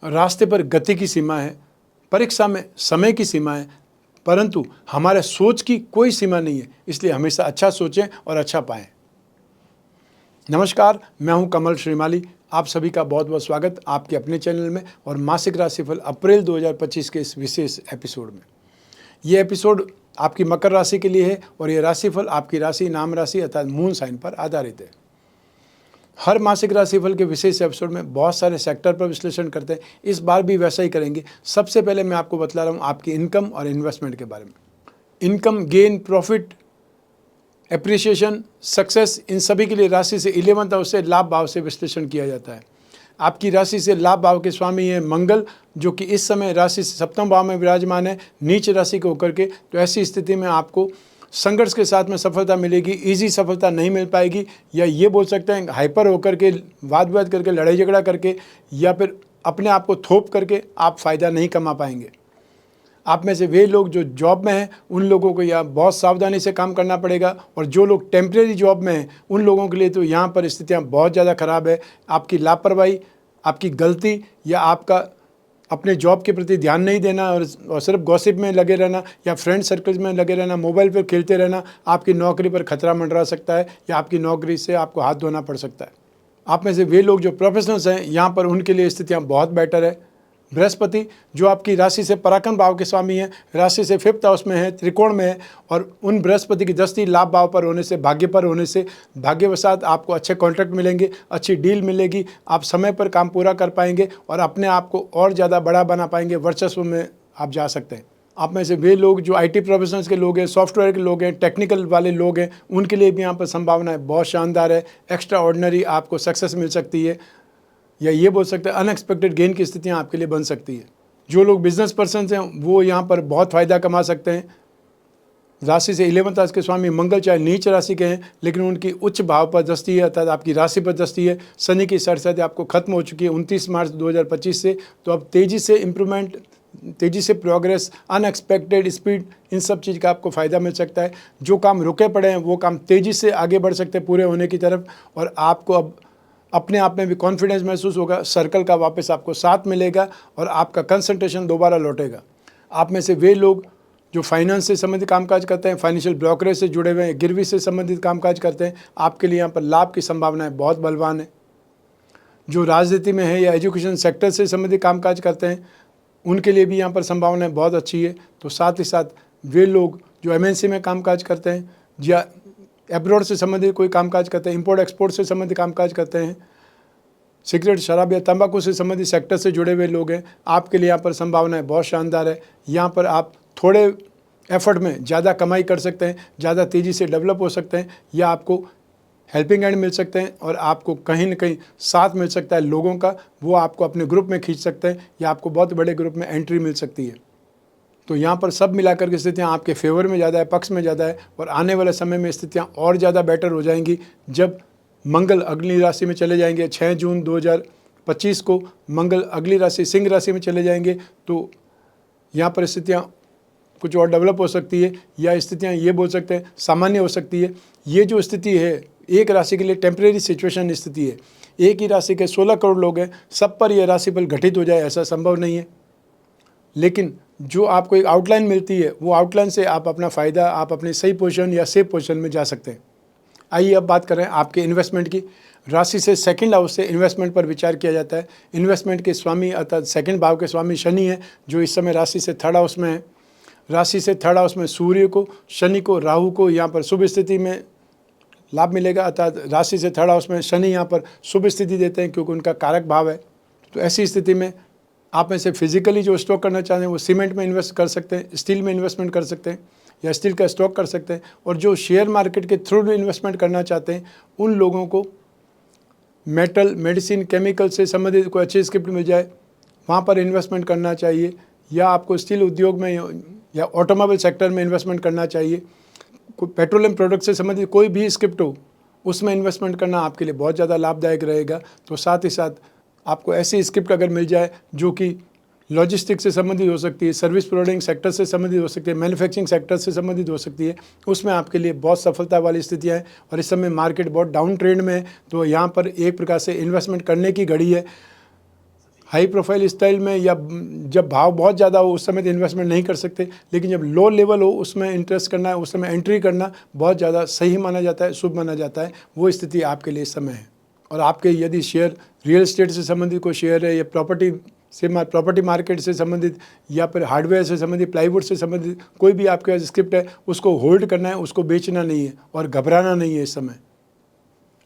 रास्ते पर गति की सीमा है, परीक्षा में समय की सीमा है, परंतु हमारे सोच की कोई सीमा नहीं है। इसलिए हमेशा अच्छा सोचें और अच्छा पाएं। नमस्कार, मैं हूं कमल श्रीमाली। आप सभी का बहुत बहुत स्वागत आपके अपने चैनल में और मासिक राशिफल अप्रैल 2025 के इस विशेष एपिसोड में। ये एपिसोड आपकी मकर राशि के लिए है और ये राशिफल आपकी राशि, नाम राशि अर्थात मून साइन पर आधारित है। हर मासिक राशिफल के विशेष एपिसोड में बहुत सारे सेक्टर पर विश्लेषण करते हैं। इस बार भी वैसा ही करेंगे। सबसे पहले मैं आपको बतला रहा हूँ आपकी इनकम और इन्वेस्टमेंट के बारे में। Income, gain, profit, appreciation, success, इन सभी के लिए राशि से 11th हाउस से लाभ भाव से विश्लेषण किया जाता है। आपकी राशि से लाभ भाव के स्वामी हैं मंगल, जो कि इस समय राशि से सप्तम भाव में विराजमान है, नीच राशि के होकर के। तो ऐसी स्थिति में आपको संघर्ष के साथ में सफलता मिलेगी। इजी सफलता नहीं मिल पाएगी, या ये बोल सकते हैं हाइपर होकर के, वाद विवाद करके, लड़ाई झगड़ा करके, या फिर अपने आप को थोप करके आप फ़ायदा नहीं कमा पाएंगे। आप में से वे लोग जो जॉब में हैं उन लोगों को यहाँ बहुत सावधानी से काम करना पड़ेगा, और जो लोग टेम्परेरी जॉब में हैं उन लोगों के लिए तो यहाँ पर स्थितियाँ बहुत ज़्यादा ख़राब है। आपकी लापरवाही, आपकी गलती, या आपका अपने जॉब के प्रति ध्यान नहीं देना और सिर्फ गॉसिप में लगे रहना, या फ्रेंड सर्कल्स में लगे रहना, मोबाइल पर खेलते रहना, आपकी नौकरी पर खतरा मंडरा सकता है, या आपकी नौकरी से आपको हाथ धोना पड़ सकता है। आप में से वे लोग जो प्रोफेशनल्स हैं यहाँ पर उनके लिए स्थितियाँ बहुत बेटर है। बृहस्पति, जो आपकी राशि से पराक्रम भाव के स्वामी हैं, राशि से 5th हाउस में है, त्रिकोण में है, और उन बृहस्पति की दृष्टि लाभ भाव पर होने से, भाग्य पर होने से, भाग्यवशात आपको अच्छे कॉन्ट्रैक्ट मिलेंगे, अच्छी डील मिलेगी, आप समय पर काम पूरा कर पाएंगे और अपने आप को और ज़्यादा बड़ा बना पाएंगे, वर्चस्व में आप जा सकते हैं। आप में से वे लोग जो IT प्रोफेशनल्स के लोग हैं, सॉफ्टवेयर के लोग हैं, टेक्निकल वाले लोग हैं, उनके लिए भी यहाँ पर संभावनाएं बहुत शानदार है। एक्स्ट्रा ऑर्डिनरी आपको सक्सेस मिल सकती है, या ये बोल सकते हैं अनएक्सपेक्टेड गेन की स्थितियाँ आपके लिए बन सकती है। जो लोग बिजनेस पर्सन हैं वो यहाँ पर बहुत फ़ायदा कमा सकते हैं। राशि से 11th हाउस के स्वामी मंगल चाहे नीच राशि के हैं, लेकिन उनकी उच्च भाव पर दृष्टि है, अर्थात आपकी राशि पर दृष्टि है। शनि की सरसती आपको खत्म हो चुकी है 29 मार्च 2025 से। तो अब तेज़ी से इम्प्रूवमेंट, तेज़ी से प्रोग्रेस, अनएक्सपेक्टेड स्पीड, इन सब चीज़ का आपको फ़ायदा मिल सकता है। जो काम रुके पड़े हैं वो काम तेज़ी से आगे बढ़ सकते हैं पूरे होने की तरफ, और आपको अब अपने आप में भी कॉन्फिडेंस महसूस होगा। सर्कल का वापस आपको साथ मिलेगा और आपका कंसंट्रेशन दोबारा लौटेगा। आप में से वे लोग जो फाइनेंस से संबंधित कामकाज करते हैं, फाइनेंशियल ब्रोकरेज से जुड़े हुए हैं, गिरवी से संबंधित कामकाज करते हैं, आपके लिए यहाँ पर लाभ की संभावनाएं बहुत बलवान है। जो राजनीति में है या एजुकेशन सेक्टर से संबंधित कामकाज करते हैं उनके लिए भी यहाँ पर संभावनाएं बहुत अच्छी है। तो साथ ही साथ वे लोग जो MNC में कामकाज करते हैं या एब्रॉड से संबंधित कोई कामकाज करते हैं, इंपोर्ट एक्सपोर्ट से संबंधित कामकाज करते हैं, सिगरेट, शराब या तंबाकू से संबंधित सेक्टर से जुड़े हुए लोग हैं, आपके लिए यहाँ पर संभावनाएं बहुत शानदार है। यहाँ पर आप थोड़े एफर्ट में ज़्यादा कमाई कर सकते हैं, ज़्यादा तेज़ी से डेवलप हो सकते हैं, या आपको हेल्पिंग हैंड मिल सकते हैं और आपको कहीं न कहीं साथ मिल सकता है लोगों का, वो आपको अपने ग्रुप में खींच सकते हैं, या आपको बहुत बड़े ग्रुप में एंट्री मिल सकती है। तो यहाँ पर सब मिलाकर के स्थितियाँ आपके फेवर में ज़्यादा है, पक्ष में ज़्यादा है, और आने वाले समय में स्थितियाँ और ज़्यादा बेटर हो जाएंगी जब मंगल अगली राशि में चले जाएंगे। 6 जून 2025 को मंगल अगली राशि सिंह राशि में चले जाएंगे। तो यहाँ पर स्थितियाँ कुछ और डेवलप हो सकती है, या स्थितियाँ ये बोल सकते हैं सामान्य हो सकती है। ये जो स्थिति है एक राशि के लिए टेम्परेरी सिचुएशन स्थिति है। एक ही राशि के 16 करोड़ लोग हैं, सब पर यह राशिफल घटित हो जाए ऐसा संभव नहीं है, लेकिन जो आपको एक आउटलाइन मिलती है वो आउटलाइन से आप अपना फ़ायदा, आप अपने सही पोजीशन या सेफ पोजीशन में जा सकते हैं। आइए अब बात करें आपके इन्वेस्टमेंट की। राशि से 2nd हाउस से इन्वेस्टमेंट पर विचार किया जाता है। इन्वेस्टमेंट के स्वामी अर्थात 2nd भाव के स्वामी शनि हैं, जो इस समय राशि से 3rd हाउस में है। राशि से 3rd हाउस में सूर्य को, शनि को, राहु को यहाँ पर शुभ स्थिति में लाभ मिलेगा, अर्थात राशि से 3rd हाउस में शनि यहाँ पर शुभ स्थिति देते हैं क्योंकि उनका कारक भाव है। तो ऐसी स्थिति में आप में से फिजिकली जो स्टॉक करना चाहते हैं वो सीमेंट में इन्वेस्ट कर सकते हैं, स्टील में इन्वेस्टमेंट कर सकते हैं, या स्टील का स्टॉक कर सकते हैं। और जो शेयर मार्केट के थ्रू इन्वेस्टमेंट करना चाहते हैं उन लोगों को मेटल, मेडिसिन, केमिकल से संबंधित कोई अच्छी स्क्रिप्ट मिल जाए वहाँ पर इन्वेस्टमेंट करना चाहिए, या आपको स्टील उद्योग में या ऑटोमोबाइल सेक्टर में इन्वेस्टमेंट करना चाहिए। कोई पेट्रोलियम प्रोडक्ट से संबंधित कोई भी स्क्रिप्ट हो उसमें इन्वेस्टमेंट करना आपके लिए बहुत ज़्यादा लाभदायक रहेगा। तो साथ ही साथ आपको ऐसी स्क्रिप्ट अगर मिल जाए जो कि लॉजिस्टिक्स से संबंधित हो सकती है, सर्विस प्रोवाइडिंग सेक्टर से संबंधित हो सकती है, मैन्युफैक्चरिंग सेक्टर से संबंधित हो सकती है, उसमें आपके लिए बहुत सफलता वाली स्थितियाँ हैं। और इस समय मार्केट बहुत डाउन ट्रेंड में है, तो यहाँ पर एक प्रकार से इन्वेस्टमेंट करने की घड़ी है। हाई प्रोफाइल स्टाइल में या जब भाव बहुत ज़्यादा हो उस समय तो इन्वेस्टमेंट नहीं कर सकते, लेकिन जब लो लेवल हो उसमें इंटरेस्ट करना है, उस समय एंट्री करना बहुत ज़्यादा सही माना जाता है, शुभ माना जाता है। वो स्थिति आपके लिए इस समय है। और आपके यदि शेयर रियल एस्टेट से संबंधित कोई शेयर है या प्रॉपर्टी मार्केट से संबंधित या फिर हार्डवेयर से संबंधित, प्लाईवुड से संबंधित कोई भी आपके पास स्क्रिप्ट है, उसको होल्ड करना है, उसको बेचना नहीं है और घबराना नहीं है इस समय।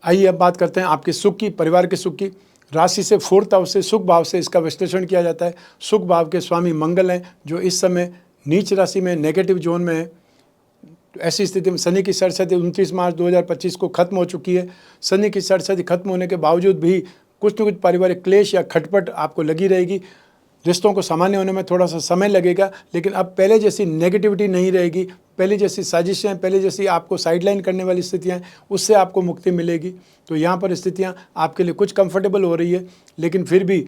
आइए अब बात करते हैं आपके सुख की, परिवार के सुख की। राशि से 4th हाउस से, सुख भाव से इसका विश्लेषण किया जाता है। सुख भाव के स्वामी मंगल हैं, जो इस समय नीच राशि में, नेगेटिव जोन में है। तो ऐसी स्थिति में शनि की सरसती 29 मार्च 2025 को खत्म हो चुकी है। शनि की सरसती खत्म होने के बावजूद भी कुछ न कुछ पारिवारिक क्लेश या खटपट आपको लगी रहेगी। रिश्तों को सामान्य होने में थोड़ा सा समय लगेगा, लेकिन अब पहले जैसी नेगेटिविटी नहीं रहेगी, पहले जैसी साजिशें, पहले जैसी आपको साइडलाइन करने वाली स्थितियाँ, उससे आपको मुक्ति मिलेगी। तो यहाँ पर स्थितियाँ आपके लिए कुछ कंफर्टेबल हो रही है, लेकिन फिर भी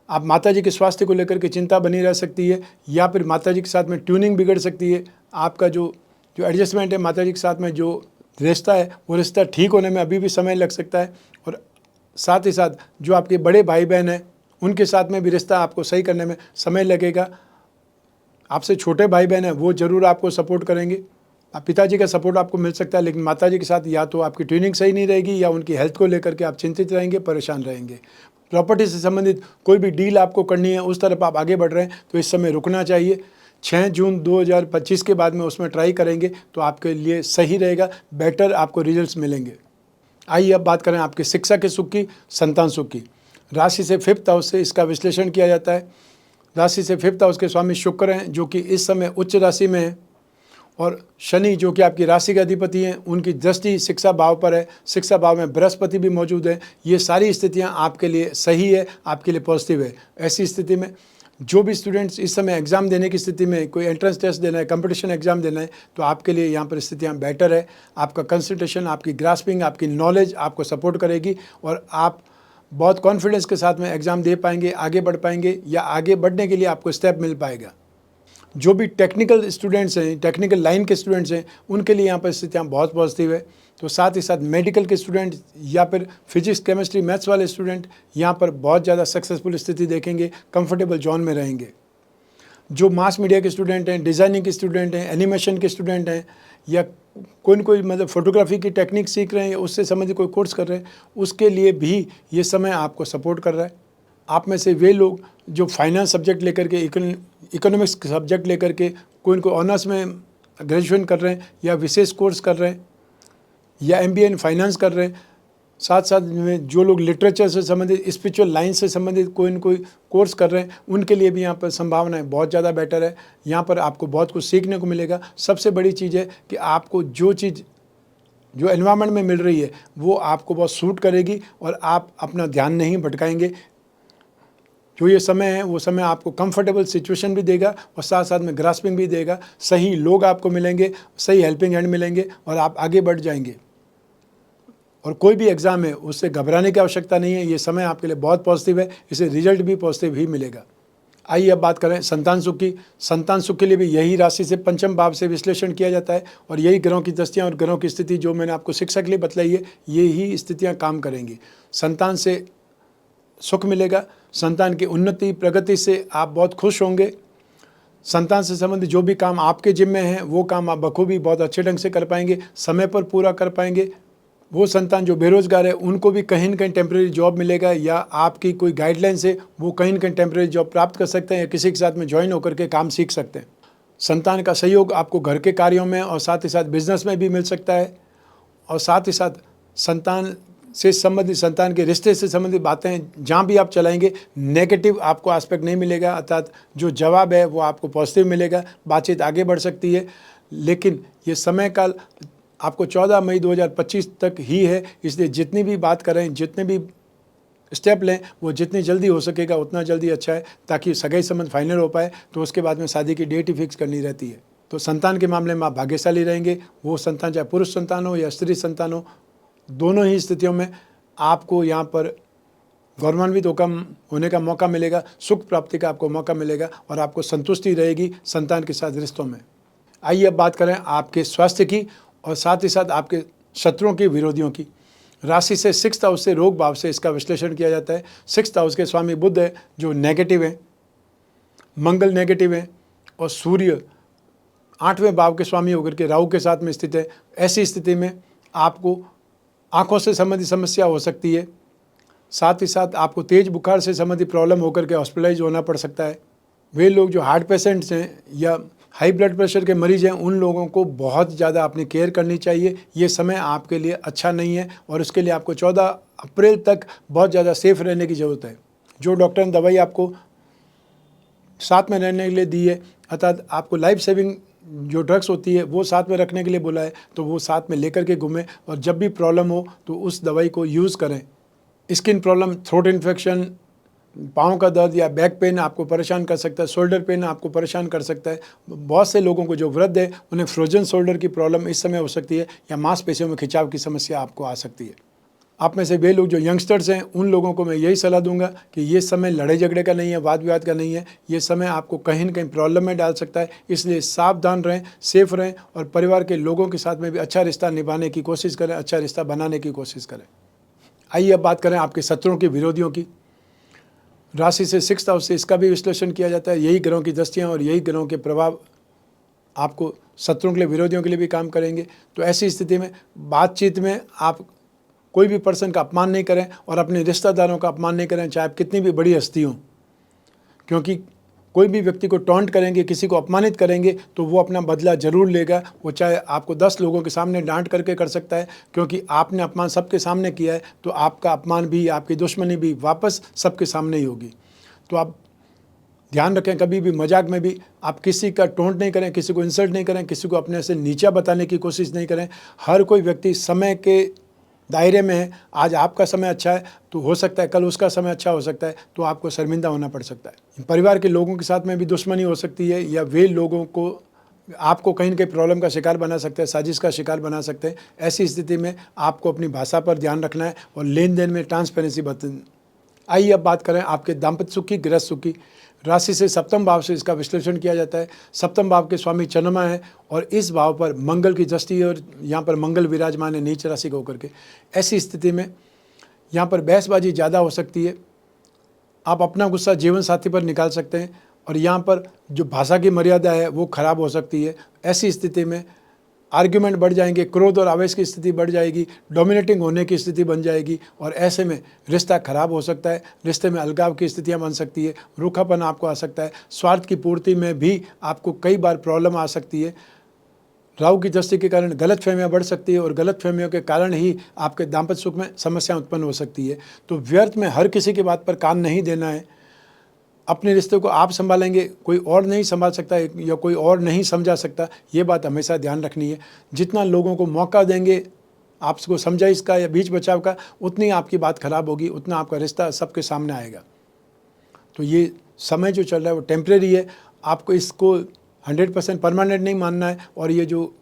आप माताजी के स्वास्थ्य को लेकर के चिंता बनी रह सकती है, या फिर माताजी के साथ में ट्यूनिंग बिगड़ सकती है। आपका जो एडजस्टमेंट है माताजी के साथ में, जो रिश्ता है, वो रिश्ता ठीक होने में अभी भी समय लग सकता है। और साथ ही साथ जो आपके बड़े भाई बहन हैं, उनके साथ में भी रिश्ता आपको सही करने में समय लगेगा। आपसे छोटे भाई बहन हैं, वो ज़रूर आपको सपोर्ट करेंगे। पिताजी का सपोर्ट आपको मिल सकता है, लेकिन माताजी के साथ या तो आपकी ट्यूनिंग सही नहीं रहेगी, या उनकी हेल्थ को लेकर के आप चिंतित रहेंगे, परेशान रहेंगे। प्रॉपर्टी से संबंधित कोई भी डील आपको करनी है, उस तरफ आप आगे बढ़ रहे हैं, तो इस समय रुकना चाहिए। 6 जून 2025 के बाद में उसमें ट्राई करेंगे तो आपके लिए सही रहेगा, बेटर आपको रिजल्ट्स मिलेंगे। आइए अब बात करें आपके शिक्षा के सुख की, संतान सुख की। राशि से 5th हाउस से इसका विश्लेषण किया जाता है। राशि से 5th हाउस के स्वामी शुक्र हैं, जो कि इस समय उच्च राशि में है, और शनि जो कि आपकी राशि के अधिपति हैं, उनकी दृष्टि शिक्षा भाव पर है। शिक्षा भाव में बृहस्पति भी मौजूद है। ये सारी स्थितियाँ आपके लिए सही है, आपके लिए पॉजिटिव है। ऐसी स्थिति में जो भी स्टूडेंट्स इस समय एग्ज़ाम देने की स्थिति में, कोई एंट्रेंस टेस्ट देना है, कंपटीशन एग्ज़ाम देना है, तो आपके लिए यहाँ पर स्थितियाँ बेटर है। आपका कंसंट्रेशन, आपकी ग्रास्पिंग, आपकी नॉलेज आपको सपोर्ट करेगी, और आप बहुत कॉन्फिडेंस के साथ में एग्ज़ाम दे पाएंगे, आगे बढ़ पाएंगे, या आगे बढ़ने के लिए आपको स्टेप मिल पाएगा। जो भी टेक्निकल स्टूडेंट्स हैं, टेक्निकल लाइन के स्टूडेंट्स हैं, उनके लिए यहाँ पर स्थितियाँ बहुत पॉजिटिव है। तो साथ ही साथ मेडिकल के स्टूडेंट या फिर फिजिक्स, केमिस्ट्री, मैथ्स वाले स्टूडेंट यहाँ पर बहुत ज़्यादा सक्सेसफुल स्थिति देखेंगे, कंफर्टेबल जोन में रहेंगे। जो मास मीडिया के स्टूडेंट हैं, डिज़ाइनिंग के स्टूडेंट हैं, एनिमेशन के स्टूडेंट हैं, या कोई मतलब फोटोग्राफी की टेक्निक सीख रहे हैं या उससे संबंधित कोई कोर्स कर रहे हैं, उसके लिए भी ये समय आपको सपोर्ट कर रहा है। आप में से वे लोग जो फाइनेंस सब्जेक्ट लेकर के, इकोनॉमिक्स सब्जेक्ट लेकर के कोई ऑनर्स में ग्रेजुएशन कर रहे हैं, या विशेष कोर्स कर रहे हैं, या MBA इन फाइनेंस कर रहे हैं, साथ साथ में जो लोग लिटरेचर से संबंधित, स्पिरिचुअल लाइन से संबंधित कोई कोर्स कर रहे हैं, उनके लिए भी यहाँ पर संभावनाएं बहुत ज़्यादा बेटर है। यहाँ पर आपको बहुत कुछ सीखने को मिलेगा। सबसे बड़ी चीज़ है कि आपको जो चीज़ जो एनवायरनमेंट में मिल रही है वो आपको बहुत सूट करेगी, और आप अपना ध्यान नहीं भटकाएंगे। जो ये समय है वो समय आपको कंफर्टेबल सिचुएशन भी देगा, और साथ साथ में ग्रास्पिंग भी देगा। सही लोग आपको मिलेंगे, सही हेल्पिंग हैंड मिलेंगे, और आप आगे बढ़ जाएंगे। और कोई भी एग्ज़ाम है उससे घबराने की आवश्यकता नहीं है। ये समय आपके लिए बहुत पॉजिटिव है, इसे रिजल्ट भी पॉजिटिव ही मिलेगा। आइए अब बात करें संतान सुख की। संतान सुख के लिए भी यही राशि से 5th भाव से विश्लेषण किया जाता है, और यही ग्रहों की दृष्टियाँ और ग्रहों की स्थिति जो मैंने आपको शिक्षा के लिए बतलाई है, यही स्थितियाँ काम करेंगी। संतान से सुख मिलेगा, संतान की उन्नति, प्रगति से आप बहुत खुश होंगे। संतान से संबंधित जो भी काम आपके जिम्मे हैं, वो काम आप बखूबी बहुत अच्छे ढंग से कर पाएंगे, समय पर पूरा कर पाएंगे। वो संतान जो बेरोजगार है, उनको भी कहीं न कहीं टेम्प्रेरी जॉब मिलेगा, या आपकी कोई गाइडलाइन से वो कहीं न कहीं टेम्प्रेरी जॉब प्राप्त कर सकते हैं, या किसी के साथ में ज्वाइन होकर के काम सीख सकते हैं। संतान का सहयोग आपको घर के कार्यों में और साथ ही साथ बिजनेस में भी मिल सकता है, और साथ ही साथ संतान से संबंधित, संतान के रिश्ते से संबंधित बातें जहाँ भी आप चलाएंगे, नेगेटिव आपको एस्पेक्ट नहीं मिलेगा, अर्थात जो जवाब है वो आपको पॉजिटिव मिलेगा, बातचीत आगे बढ़ सकती है। लेकिन ये समय काल आपको 14 मई 2025 तक ही है, इसलिए जितनी भी बात करें, जितने भी स्टेप लें, वो जितनी जल्दी हो सकेगा उतना जल्दी अच्छा है, ताकि सगाई संबंध फाइनल हो पाए, तो उसके बाद में शादी की डेट ही फिक्स करनी रहती है। तो संतान के मामले में आप भाग्यशाली रहेंगे। वो संतान चाहे पुरुष संतान हो या स्त्री संतान हो, दोनों ही स्थितियों में आपको यहाँ पर गौरवान्वित होने का मौका मिलेगा, सुख प्राप्ति का आपको मौका मिलेगा, और आपको संतुष्टि रहेगी संतान के साथ रिश्तों में। आइए अब बात करें आपके स्वास्थ्य की, और साथ ही साथ आपके शत्रुओं की, विरोधियों की। राशि से 6th हाउस से रोग भाव से इसका विश्लेषण किया जाता है। 6th हाउस के स्वामी बुध है जो नेगेटिव है, मंगल नेगेटिव है और सूर्य 8वें भाव के स्वामी होकर के राहु के साथ में स्थित है। ऐसी स्थिति में आपको आंखों से संबंधित समस्या हो सकती है, साथ ही साथ आपको तेज बुखार से संबंधित प्रॉब्लम होकर के हॉस्पिटलाइज होना पड़ सकता है। वे लोग जो हार्ट पेशेंट्स हैं या हाई ब्लड प्रेशर के मरीज हैं, उन लोगों को बहुत ज़्यादा अपनी केयर करनी चाहिए। ये समय आपके लिए अच्छा नहीं है और उसके लिए आपको 14 अप्रैल तक बहुत ज़्यादा सेफ रहने की ज़रूरत है। जो डॉक्टर ने दवाई आपको साथ में रहने के लिए दी है, अर्थात आपको लाइफ सेविंग जो ड्रग्स होती है वो साथ में रखने के लिए बोला है, तो वो साथ में लेकर के घूमें और जब भी प्रॉब्लम हो तो उस दवाई को यूज़ करें। स्किन प्रॉब्लम, थ्रोट इन्फेक्शन, पाँव का दर्द या बैक पेन आपको परेशान कर सकता है, शोल्डर पेन आपको परेशान कर सकता है। बहुत से लोगों को जो वृद्ध है उन्हें फ्रोजन शोल्डर की प्रॉब्लम इस समय हो सकती है या मांसपेशियों में खिंचाव की समस्या आपको आ सकती है। आप में से वे लोग जो यंगस्टर्स हैं, उन लोगों को मैं यही सलाह दूंगा कि ये समय लड़ाई झगड़े का नहीं है, वाद विवाद का नहीं है। ये समय आपको कहीं न कहीं प्रॉब्लम में डाल सकता है, इसलिए सावधान रहें, सेफ रहें और परिवार के लोगों के साथ में भी अच्छा रिश्ता निभाने की कोशिश करें, अच्छा रिश्ता बनाने की कोशिश करें। आइए अब बात करें आपके शत्रुओं की, विरोधियों की। राशि से 6th हाउस से इसका भी विश्लेषण किया जाता है। यही ग्रहों की दृष्टियाँ और यही ग्रहों के प्रभाव आपको शत्रुओं के लिए, विरोधियों के लिए भी काम करेंगे। तो ऐसी स्थिति में बातचीत में आप कोई भी पर्सन का अपमान नहीं करें और अपने रिश्तेदारों का अपमान नहीं करें, चाहे आप कितनी भी बड़ी हस्ती हों, क्योंकि कोई भी व्यक्ति को टॉन्ट करेंगे, किसी को अपमानित करेंगे तो वो अपना बदला जरूर लेगा। वो चाहे आपको 10 लोगों के सामने डांट करके कर सकता है, क्योंकि आपने अपमान सबके सामने किया है, तो आपका अपमान भी, आपकी दुश्मनी भी वापस सबके सामने ही होगी। तो आप ध्यान रखें, कभी भी मजाक में भी आप किसी का टोंट नहीं करें, किसी को इंसल्ट नहीं करें, किसी को अपने से नीचा बताने की कोशिश नहीं करें। हर कोई व्यक्ति समय के दायरे में है। आज आपका समय अच्छा है तो हो सकता है कल उसका समय अच्छा हो सकता है, तो आपको शर्मिंदा होना पड़ सकता है। परिवार के लोगों के साथ में भी दुश्मनी हो सकती है या वे लोगों को आपको कहीं न कहीं प्रॉब्लम का शिकार बना सकते हैं, साजिश का शिकार बना सकते हैं। ऐसी स्थिति में आपको अपनी भाषा पर ध्यान रखना है और लेन देन में ट्रांसपेरेंसी बरतनी। आइए अब बात करें आपके दाम्पत्य सुख की, गृहस्थ सुख की। राशि से 7वें भाव से इसका विश्लेषण किया जाता है। 7वें भाव के स्वामी चंद्रमा है और इस भाव पर मंगल की दृष्टि है और यहाँ पर मंगल विराजमान है नीच राशि को होकर के। ऐसी स्थिति में यहाँ पर बहसबाजी ज़्यादा हो सकती है। आप अपना गुस्सा जीवन साथी पर निकाल सकते हैं और यहाँ पर जो भाषा की मर्यादा है वो खराब हो सकती है। ऐसी स्थिति में आर्ग्यूमेंट बढ़ जाएंगे, क्रोध और आवेश की स्थिति बढ़ जाएगी, डोमिनेटिंग होने की स्थिति बन जाएगी और ऐसे में रिश्ता खराब हो सकता है। रिश्ते में अलगाव की स्थितियां बन सकती है, रूखापन आपको आ सकता है। स्वार्थ की पूर्ति में भी आपको कई बार प्रॉब्लम आ सकती है। राहु की दृष्टि के कारण गलतफहमियां बढ़ सकती है और गलतफहमियों के कारण ही आपके दाम्पत्य सुख में समस्या उत्पन्न हो सकती है। तो व्यर्थ में हर किसी की बात पर कान नहीं देना है। अपने रिश्ते को आप संभालेंगे, कोई और नहीं संभाल सकता या कोई और नहीं समझा सकता, ये बात हमेशा ध्यान रखनी है। जितना लोगों को मौका देंगे आपको समझाइश का या बीच बचाव का, उतनी आपकी बात खराब होगी, उतना आपका रिश्ता सबके सामने आएगा। तो ये समय जो चल रहा है वो टेम्परेरी है, आपको इसको 100% परमानेंट नहीं मानना है। और ये जो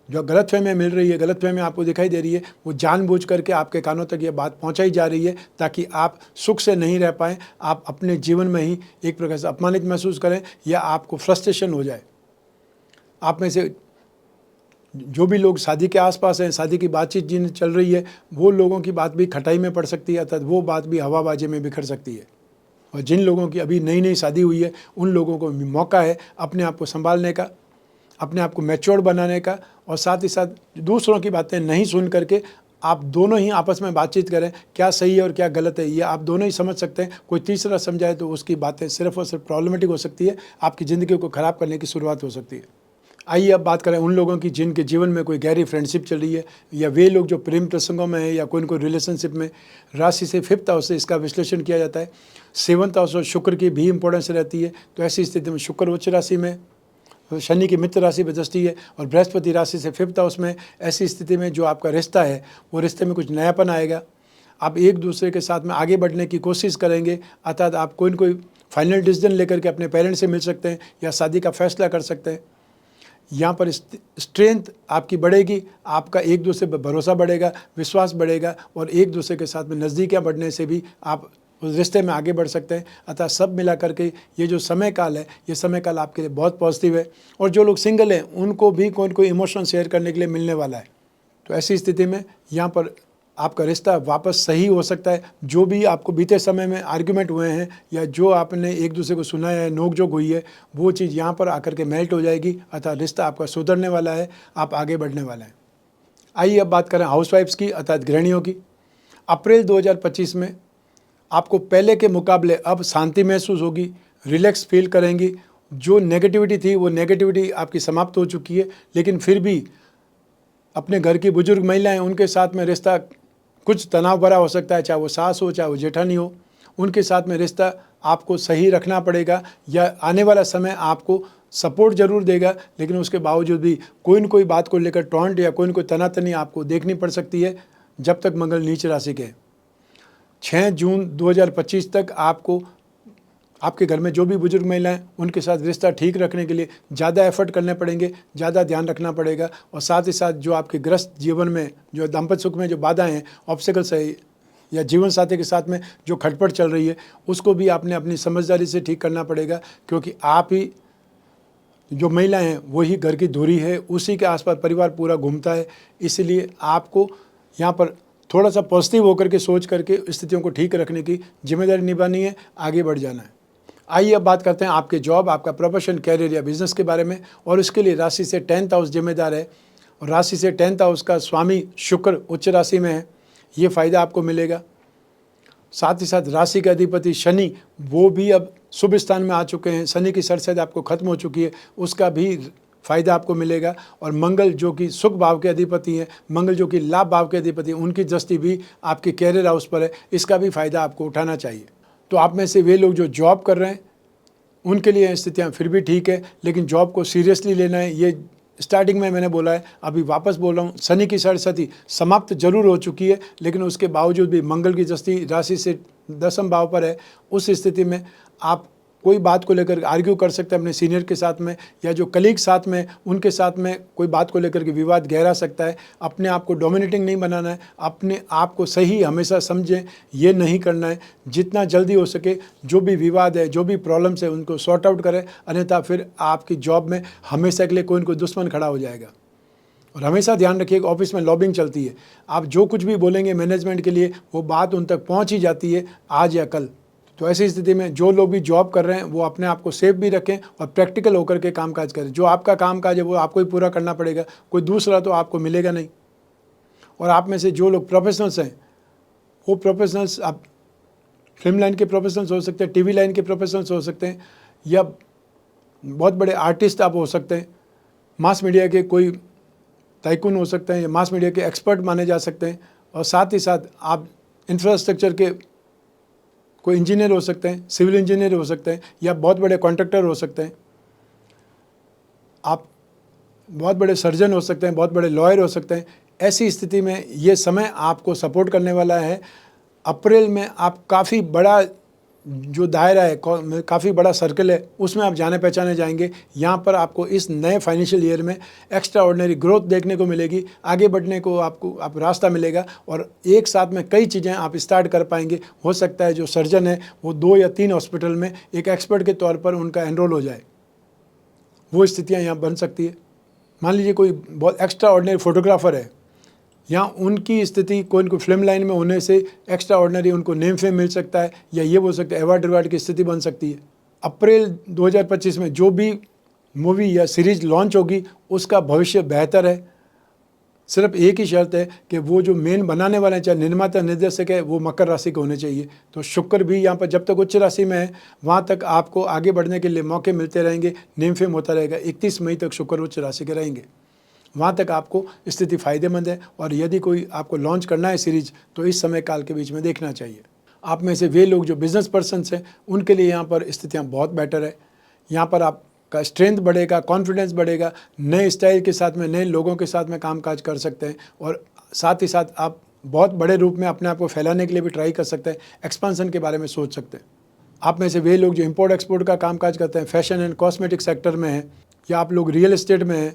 गलतफहमियाँ मिल रही है, गलतफहमियाँ आपको दिखाई दे रही है, वो जानबूझ करके आपके कानों तक ये बात पहुंचाई जा रही है ताकि आप सुख से नहीं रह पाएँ, आप अपने जीवन में ही एक प्रकार से अपमानित महसूस करें या आपको फ्रस्ट्रेशन हो जाए। आप में से जो भी लोग शादी के आसपास हैं, शादी की बातचीत जिन चल रही है, वो लोगों की बात भी खटाई में पड़ सकती है, अर्थात वो बात भी हवाबाजी में बिखर सकती है। और जिन लोगों की अभी नई नई शादी हुई है, उन लोगों को भी मौका है अपने आप को संभालने का, अपने आप को मैच्योर बनाने का और साथ ही साथ दूसरों की बातें नहीं सुन करके आप दोनों ही आपस में बातचीत करें, क्या सही है और क्या गलत है ये आप दोनों ही समझ सकते हैं। कोई तीसरा समझाए तो उसकी बातें सिर्फ और सिर्फ प्रॉब्लमेटिक हो सकती है, आपकी ज़िंदगी को ख़राब करने की शुरुआत हो सकती है। आइए अब बात करें उन लोगों की जिनके जीवन में कोई गहरी फ्रेंडशिप चल रही है या वे लोग जो प्रेम प्रसंगों में है या कोई न कोई रिलेशनशिप में। राशि से 5th हाउस से इसका विश्लेषण किया जाता है। 7th हाउस और शुक्र की भी इंपॉर्टेंस रहती है। तो ऐसी स्थिति में शुक्र उच्च राशि में, शनि की मित्र राशि पर दृष्टि है और बृहस्पति राशि से 5th हाउस में। ऐसी स्थिति में जो आपका रिश्ता है वो रिश्ते में कुछ नयापन आएगा। आप एक दूसरे के साथ में आगे बढ़ने की कोशिश करेंगे, अर्थात आप कोई न कोई फाइनल डिसीजन लेकर के अपने पेरेंट्स से मिल सकते हैं या शादी का फैसला कर सकते हैं। यहाँ पर स्ट्रेंथ आपकी बढ़ेगी, आपका एक दूसरे पर भरोसा बढ़ेगा, विश्वास बढ़ेगा और एक दूसरे के साथ में नज़दीकियाँ बढ़ने से भी आप उस रिश्ते में आगे बढ़ सकते हैं। अतः सब मिला करके ये जो समय काल है, ये समय काल आपके लिए बहुत पॉजिटिव है। और जो लोग सिंगल हैं उनको भी कोई न कोई इमोशन शेयर करने के लिए मिलने वाला है। तो ऐसी स्थिति में यहाँ पर आपका रिश्ता वापस सही हो सकता है। जो भी आपको बीते समय में आर्ग्यूमेंट हुए हैं या जो आपने एक दूसरे को सुना है, नोक-झोंक हुई है, वो चीज़ यहाँ पर आकर के मेल्ट हो जाएगी, अर्थात रिश्ता आपका सुधरने वाला है, आप आगे बढ़ने वाले हैं। आइए अब बात करें हाउसवाइफ्स की, अर्थात गृहिणियों की। अप्रैल 2025 में आपको पहले के मुकाबले अब शांति महसूस होगी, रिलैक्स फील करेंगी। जो नेगेटिविटी थी वो नेगेटिविटी आपकी समाप्त हो चुकी है, लेकिन फिर भी अपने घर की बुजुर्ग महिलाएं, उनके साथ में रिश्ता कुछ तनाव भरा हो सकता है, चाहे वो सास हो, चाहे वो जेठानी हो। उनके साथ में रिश्ता आपको सही रखना पड़ेगा, या आने वाला समय आपको सपोर्ट जरूर देगा, लेकिन उसके बावजूद भी कोई न कोई बात को लेकर टॉन्ट या कोई न कोई तनातनी आपको देखनी पड़ सकती है, जब तक मंगल नीच राशि के। 6 जून 2025 तक आपको आपके घर में जो भी बुजुर्ग महिलाएं, उनके साथ रिश्ता ठीक रखने के लिए ज़्यादा एफर्ट करने पड़ेंगे, ज़्यादा ध्यान रखना पड़ेगा। और साथ ही साथ जो आपके ग्रस्त जीवन में, जो दाम्पत्य सुख में जो बाधाएं हैं, ऑब्स्टिकल्स है, या जीवन साथी के साथ में जो खटपट चल रही है, उसको भी आपने अपनी समझदारी से ठीक करना पड़ेगा, क्योंकि आप ही जो महिलाएं हैं वही घर की धुरी है, उसी के आसपास परिवार पूरा घूमता है। इसलिए आपको यहाँ पर थोड़ा सा पॉजिटिव होकर के सोच करके स्थितियों को ठीक रखने की जिम्मेदारी निभानी है, आगे बढ़ जाना है। आइए अब बात करते हैं आपके जॉब, आपका प्रोफेशन, कैरियर या बिजनेस के बारे में। और इसके लिए राशि से 10th हाउस जिम्मेदार है, और राशि से 10th हाउस का स्वामी शुक्र उच्च राशि में है, ये फ़ायदा आपको मिलेगा। साथ ही साथ राशि के अधिपति शनि, वो भी अब शुभ स्थान में आ चुके हैं। शनि की सरसद आपको खत्म हो चुकी है, उसका भी फ़ायदा आपको मिलेगा। और मंगल जो कि सुख भाव के अधिपति हैं, मंगल जो कि लाभ भाव के अधिपति हैं, उनकी दृष्टि भी आपके कैरियर हाउस पर है, इसका भी फ़ायदा आपको उठाना चाहिए। तो आप में से वे लोग जो जॉब कर रहे हैं, उनके लिए स्थितियाँ फिर भी ठीक है, लेकिन जॉब को सीरियसली लेना है। ये स्टार्टिंग में मैंने बोला है, अभी वापस बोल रहा हूँ, शनि की सरस्वती समाप्त जरूर हो चुकी है, लेकिन उसके बावजूद भी मंगल की दृष्टि राशि से 10वें भाव पर है। उस स्थिति में आप कोई बात को लेकर आर्ग्यू कर सकते हैं अपने सीनियर के साथ में, या जो कलीग साथ में, उनके साथ में कोई बात को लेकर के विवाद गहरा सकता है। अपने आप को डोमिनेटिंग नहीं बनाना है, अपने आप को सही हमेशा समझें, ये नहीं करना है। जितना जल्दी हो सके जो भी विवाद है, जो भी प्रॉब्लम्स है, उनको सॉर्ट आउट करें, अन्यथा फिर आपकी जॉब में हमेशा के लिए कोई न कोई दुश्मन खड़ा हो जाएगा। और हमेशा ध्यान रखिए, ऑफिस में लॉबिंग चलती है, आप जो कुछ भी बोलेंगे मैनेजमेंट के लिए, वो बात उन तक पहुँच ही जाती है, आज या कल। तो ऐसी स्थिति में जो लोग भी जॉब कर रहे हैं, वो अपने आप को सेफ भी रखें और प्रैक्टिकल होकर के कामकाज करें। जो आपका कामकाज है वो आपको ही पूरा करना पड़ेगा, कोई दूसरा तो आपको मिलेगा नहीं। और आप में से जो लोग प्रोफेशनल्स हैं, वो प्रोफेशनल्स, आप फिल्म लाइन के प्रोफेशनल्स हो सकते हैं, टीवी लाइन के प्रोफेशनल्स हो सकते हैं, या बहुत बड़े आर्टिस्ट आप हो सकते हैं, मास मीडिया के कोई टाइकून हो सकते हैं, या मास मीडिया के एक्सपर्ट माने जा सकते हैं। और साथ ही साथ आप इंफ्रास्ट्रक्चर के कोई इंजीनियर हो सकते हैं, सिविल इंजीनियर हो सकते हैं, या बहुत बड़े कॉन्ट्रैक्टर हो सकते हैं, आप बहुत बड़े सर्जन हो सकते हैं, बहुत बड़े लॉयर हो सकते हैं। ऐसी स्थिति में ये समय आपको सपोर्ट करने वाला है। अप्रैल में आप काफ़ी बड़ा जो दायरा है, काफ़ी बड़ा सर्कल है, उसमें आप जाने पहचाने जाएंगे। यहाँ पर आपको इस नए फाइनेंशियल ईयर में एक्स्ट्रा ऑर्डिनरी ग्रोथ देखने को मिलेगी, आगे बढ़ने को आप रास्ता मिलेगा, और एक साथ में कई चीज़ें आप स्टार्ट कर पाएंगे। हो सकता है जो सर्जन है वो 2 या 3 हॉस्पिटल में एक एक्सपर्ट के तौर पर उनका एनरोल हो जाए, वो स्थितियाँ यहाँ बन सकती है। मान लीजिए कोई बहुत एक्स्ट्रा ऑर्डिनरी फोटोग्राफर है, यहाँ उनकी स्थिति कोई इनको फिल्म लाइन में होने से एक्स्ट्रा ऑर्डिनरी उनको नेम फेम मिल सकता है, या ये बोल सकते हैं अवार्ड रिवार्ड की स्थिति बन सकती है। अप्रैल 2025 में जो भी मूवी या सीरीज लॉन्च होगी, उसका भविष्य बेहतर है। सिर्फ एक ही शर्त है कि वो जो मेन बनाने वाले हैं, चाहे निर्माता निर्देशक है, वो मकर राशि के होने चाहिए। तो शुक्र भी यहाँ पर जब तक उच्च राशि में है, वहाँ तक आपको आगे बढ़ने के लिए मौके मिलते रहेंगे, नेम फेम होता रहेगा। 31 मई तक शुक्र उच्च राशि के रहेंगे, वहाँ तक आपको स्थिति फ़ायदेमंद है। और यदि कोई आपको लॉन्च करना है सीरीज, तो इस समय काल के बीच में देखना चाहिए। आप में से वे लोग जो बिज़नेस पर्सन्स हैं, उनके लिए यहाँ पर स्थितियाँ बहुत बेटर है। यहाँ पर आपका स्ट्रेंथ बढ़ेगा, कॉन्फिडेंस बढ़ेगा, नए स्टाइल के साथ में, नए लोगों के साथ में कामकाज कर सकते हैं। और साथ ही साथ आप बहुत बड़े रूप में अपने आप को फैलाने के लिए भी ट्राई कर सकते हैं, एक्सपेंशन के बारे में सोच सकते हैं। आप में से वे लोग जो इम्पोर्ट एक्सपोर्ट का कामकाज करते हैं, फैशन एंड कॉस्मेटिक सेक्टर में हैं, या आप लोग रियल एस्टेट में हैं,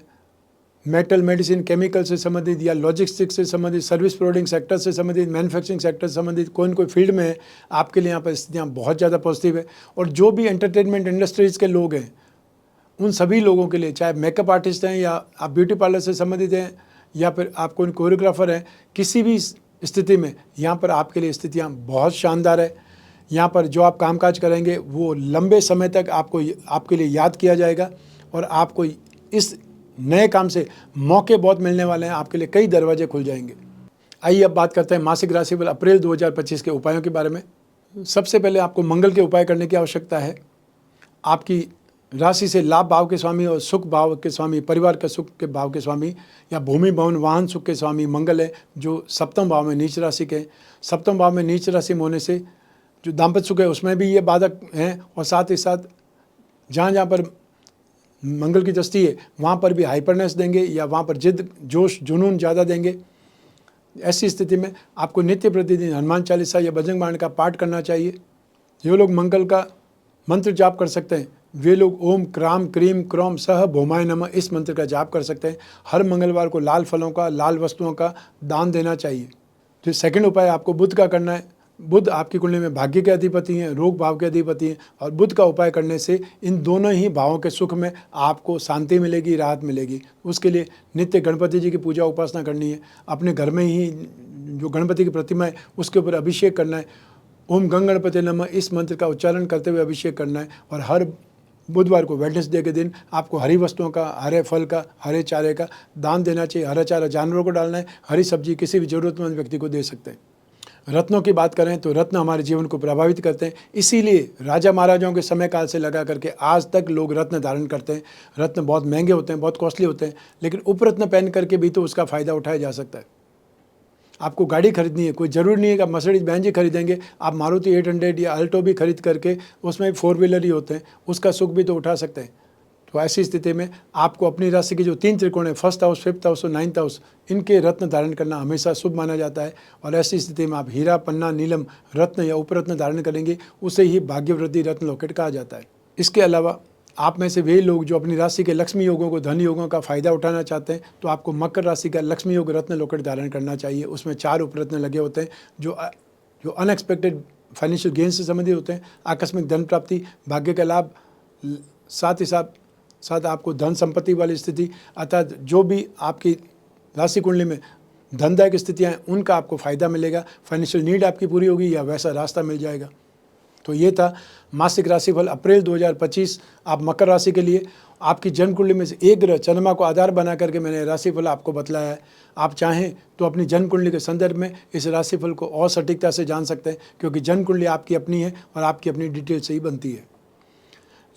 मेटल, मेडिसिन, केमिकल से संबंधित, या लॉजिस्टिक्स से संबंधित, सर्विस प्रोवाइडिंग सेक्टर से संबंधित, मैन्युफैक्चरिंग सेक्टर से संबंधित कोई न कोई फील्ड में है, आपके लिए यहाँ पर स्थितियाँ बहुत ज़्यादा पॉजिटिव है। और जो भी एंटरटेनमेंट इंडस्ट्रीज़ के लोग हैं, उन सभी लोगों के लिए, चाहे मेकअप आर्टिस्ट हैं, या आप ब्यूटी पार्लर से संबंधित हैं, या फिर आप कोई कोरियोग्राफर हैं, किसी भी स्थिति में यहाँ पर आपके लिए स्थितियाँ बहुत शानदार है। यहाँ पर जो आप कामकाज करेंगे वो लंबे समय तक आपके लिए याद किया जाएगा और आपको इस नए काम से मौके बहुत मिलने वाले हैं, आपके लिए कई दरवाजे खुल जाएंगे। आइए अब बात करते हैं मासिक राशिफल अप्रैल 2025 के उपायों के बारे में। सबसे पहले आपको मंगल के उपाय करने की आवश्यकता है। आपकी राशि से लाभ भाव के स्वामी और सुख भाव के स्वामी, परिवार के सुख के भाव के स्वामी या भूमि भवन वाहन सुख के स्वामी मंगल है, जो सप्तम भाव में नीच राशि के। सप्तम भाव में नीच राशि में होने से जो दाम्पत्य सुख है उसमें भी ये बाधक हैं, और साथ ही साथ जहाँ जहाँ पर मंगल की दृष्टि है वहाँ पर भी हाइपरनेस देंगे या वहाँ पर जिद जोश जुनून ज़्यादा देंगे। ऐसी स्थिति में आपको नित्य प्रतिदिन हनुमान चालीसा या बजरंग बाण का पाठ करना चाहिए। जो लोग मंगल का मंत्र जाप कर सकते हैं वे लोग ओम क्राम क्रीम क्रोम सह भौमाय नमः इस मंत्र का जाप कर सकते हैं। हर मंगलवार को लाल फलों का, लाल वस्तुओं का दान देना चाहिए। तो सेकंड उपाय आपको बुध का करना है। बुध आपकी कुंडली में भाग्य के अधिपति हैं, रोग भाव के अधिपति हैं, और बुध का उपाय करने से इन दोनों ही भावों के सुख में आपको शांति मिलेगी, राहत मिलेगी। उसके लिए नित्य गणपति जी की पूजा उपासना करनी है। अपने घर में ही जो गणपति की प्रतिमा है उसके ऊपर अभिषेक करना है। ओम गंग गणपति नमः इस मंत्र का उच्चारण करते हुए अभिषेक करना है। और हर बुधवार को वेडनेसडे के दिन आपको हरी वस्तुओं का, हरे फल का, हरे चारे का दान देना चाहिए। हरा चारा जानवरों को डालना है, हरी सब्जी किसी भी ज़रूरतमंद व्यक्ति को दे सकते हैं। रत्नों की बात करें तो रत्न हमारे जीवन को प्रभावित करते हैं, इसीलिए राजा महाराजाओं के समय काल से लगा करके आज तक लोग रत्न धारण करते हैं। रत्न बहुत महंगे होते हैं, बहुत कॉस्टली होते हैं, लेकिन उपरत्न पहन करके भी तो उसका फ़ायदा उठाया जा सकता है। आपको गाड़ी खरीदनी है, कोई ज़रूरी नहीं है कि आप मर्सिडीज बेंज ही खरीदेंगे। आप मारुति 800 या अल्टो भी खरीद करके, उसमें 4 व्हीलर ही होते हैं, उसका सुख भी तो उठा सकते हैं। तो ऐसी स्थिति में आपको अपनी राशि के जो 3 त्रिकोण है, फर्स्ट हाउस, फिफ्थ हाउस और 9th हाउस, इनके रत्न धारण करना हमेशा शुभ माना जाता है। और ऐसी स्थिति में आप हीरा, पन्ना, नीलम रत्न या उपरत्न धारण करेंगे, उसे ही भाग्यवृद्धि रत्न लॉकेट कहा जाता है। इसके अलावा आप में से वे लोग जो अपनी राशि के लक्ष्मी योगों को, धन योगों का फ़ायदा उठाना चाहते हैं, तो आपको मकर राशि का लक्ष्मी योग रत्न लॉकेट धारण करना चाहिए। उसमें 4 उपरत्न लगे होते हैं जो अनएक्सपेक्टेड फाइनेंशियल गेन से संबंधित होते हैं। आकस्मिक धन प्राप्ति, भाग्य का लाभ, साथ ही साथ आपको धन संपत्ति वाली स्थिति, अर्थात जो भी आपकी राशि कुंडली में धनदायक स्थितियाँ हैं उनका आपको फ़ायदा मिलेगा। फाइनेंशियल नीड आपकी पूरी होगी या वैसा रास्ता मिल जाएगा। तो ये था मासिक राशिफल अप्रैल 2025 आप मकर राशि के लिए। आपकी जन्म कुंडली में से एक ग्रह चंद्रमा को आधार बना करके मैंने राशिफल आपको बतलाया है। आप चाहें तो अपनी जन्म कुंडली के संदर्भ में इस राशिफल को और सटीकता से जान सकते हैं, क्योंकि जन्म कुंडली आपकी अपनी है और आपकी अपनी डिटेल से ही बनती है।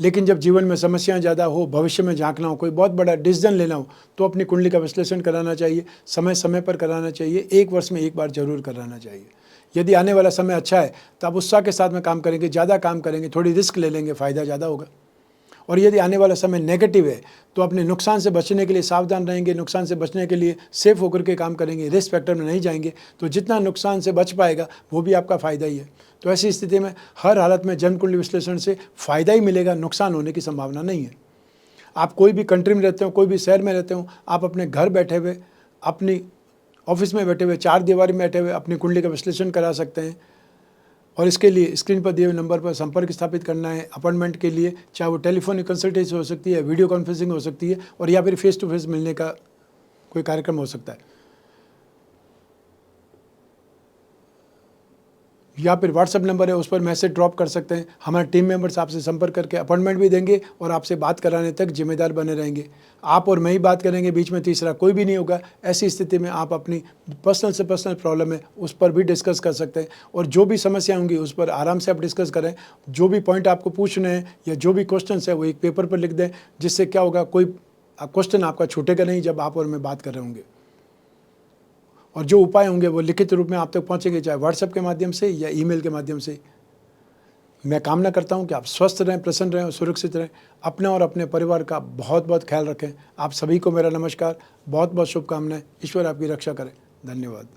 लेकिन जब जीवन में समस्याएं ज़्यादा हो, भविष्य में झांकना हो, कोई बहुत बड़ा डिसीजन लेना हो, तो अपनी कुंडली का विश्लेषण कराना चाहिए। समय समय पर कराना चाहिए, 1 वर्ष में 1 बार जरूर कराना चाहिए। यदि आने वाला समय अच्छा है तो आप उत्साह के साथ में काम करेंगे, ज़्यादा काम करेंगे, थोड़ी रिस्क ले लेंगे, फ़ायदा ज़्यादा होगा। और यदि आने वाला समय नेगेटिव है तो अपने नुकसान से बचने के लिए सावधान रहेंगे, नुकसान से बचने के लिए सेफ होकर के काम करेंगे, रिस्क फैक्टर में नहीं जाएंगे। तो जितना नुकसान से बच पाएगा वो भी आपका फ़ायदा ही है। तो ऐसी स्थिति में हर हालत में जन्म कुंडली विश्लेषण से फ़ायदा ही मिलेगा, नुकसान होने की संभावना नहीं है। आप कोई भी कंट्री में रहते हो, कोई भी शहर में रहते हो, आप अपने घर बैठे हुए, अपनी ऑफिस में बैठे हुए, 4 दीवारी में बैठे हुए अपनी कुंडली का विश्लेषण करा सकते हैं। और इसके लिए स्क्रीन पर दिए हुए नंबर पर संपर्क स्थापित करना है अपॉइंटमेंट के लिए। चाहे वो टेलीफोनिक कंसल्टेशन हो सकती है, वीडियो कॉन्फ्रेंसिंग हो सकती है, और या फिर फेस टू फेस मिलने का कोई कार्यक्रम हो सकता है, या फिर व्हाट्सएप नंबर है उस पर मैसेज ड्रॉप कर सकते हैं। हमारे टीम मेंबर्स आपसे संपर्क करके अपॉइंटमेंट भी देंगे और आपसे बात कराने तक जिम्मेदार बने रहेंगे। आप और मैं ही बात करेंगे, बीच में तीसरा कोई भी नहीं होगा। ऐसी स्थिति में आप अपनी पर्सनल से पर्सनल प्रॉब्लम है उस पर भी डिस्कस कर सकते हैं, और जो भी समस्या होंगी उस पर आराम से आप डिस्कस करें। जो भी पॉइंट आपको पूछने हैं या जो भी क्वेश्चन है वो एक पेपर पर लिख दें, जिससे क्या होगा, कोई क्वेश्चन आपका छूटेगा नहीं जब आप और मैं बात कर रहे होंगे। और जो उपाय होंगे वो लिखित रूप में आप तक पहुंचेंगे, चाहे व्हाट्सएप के माध्यम से या ईमेल के माध्यम से। मैं कामना करता हूं कि आप स्वस्थ रहें, प्रसन्न रहें और सुरक्षित रहें। अपने और अपने परिवार का बहुत बहुत ख्याल रखें। आप सभी को मेरा नमस्कार, बहुत बहुत शुभकामनाएं। ईश्वर आपकी रक्षा करें। धन्यवाद।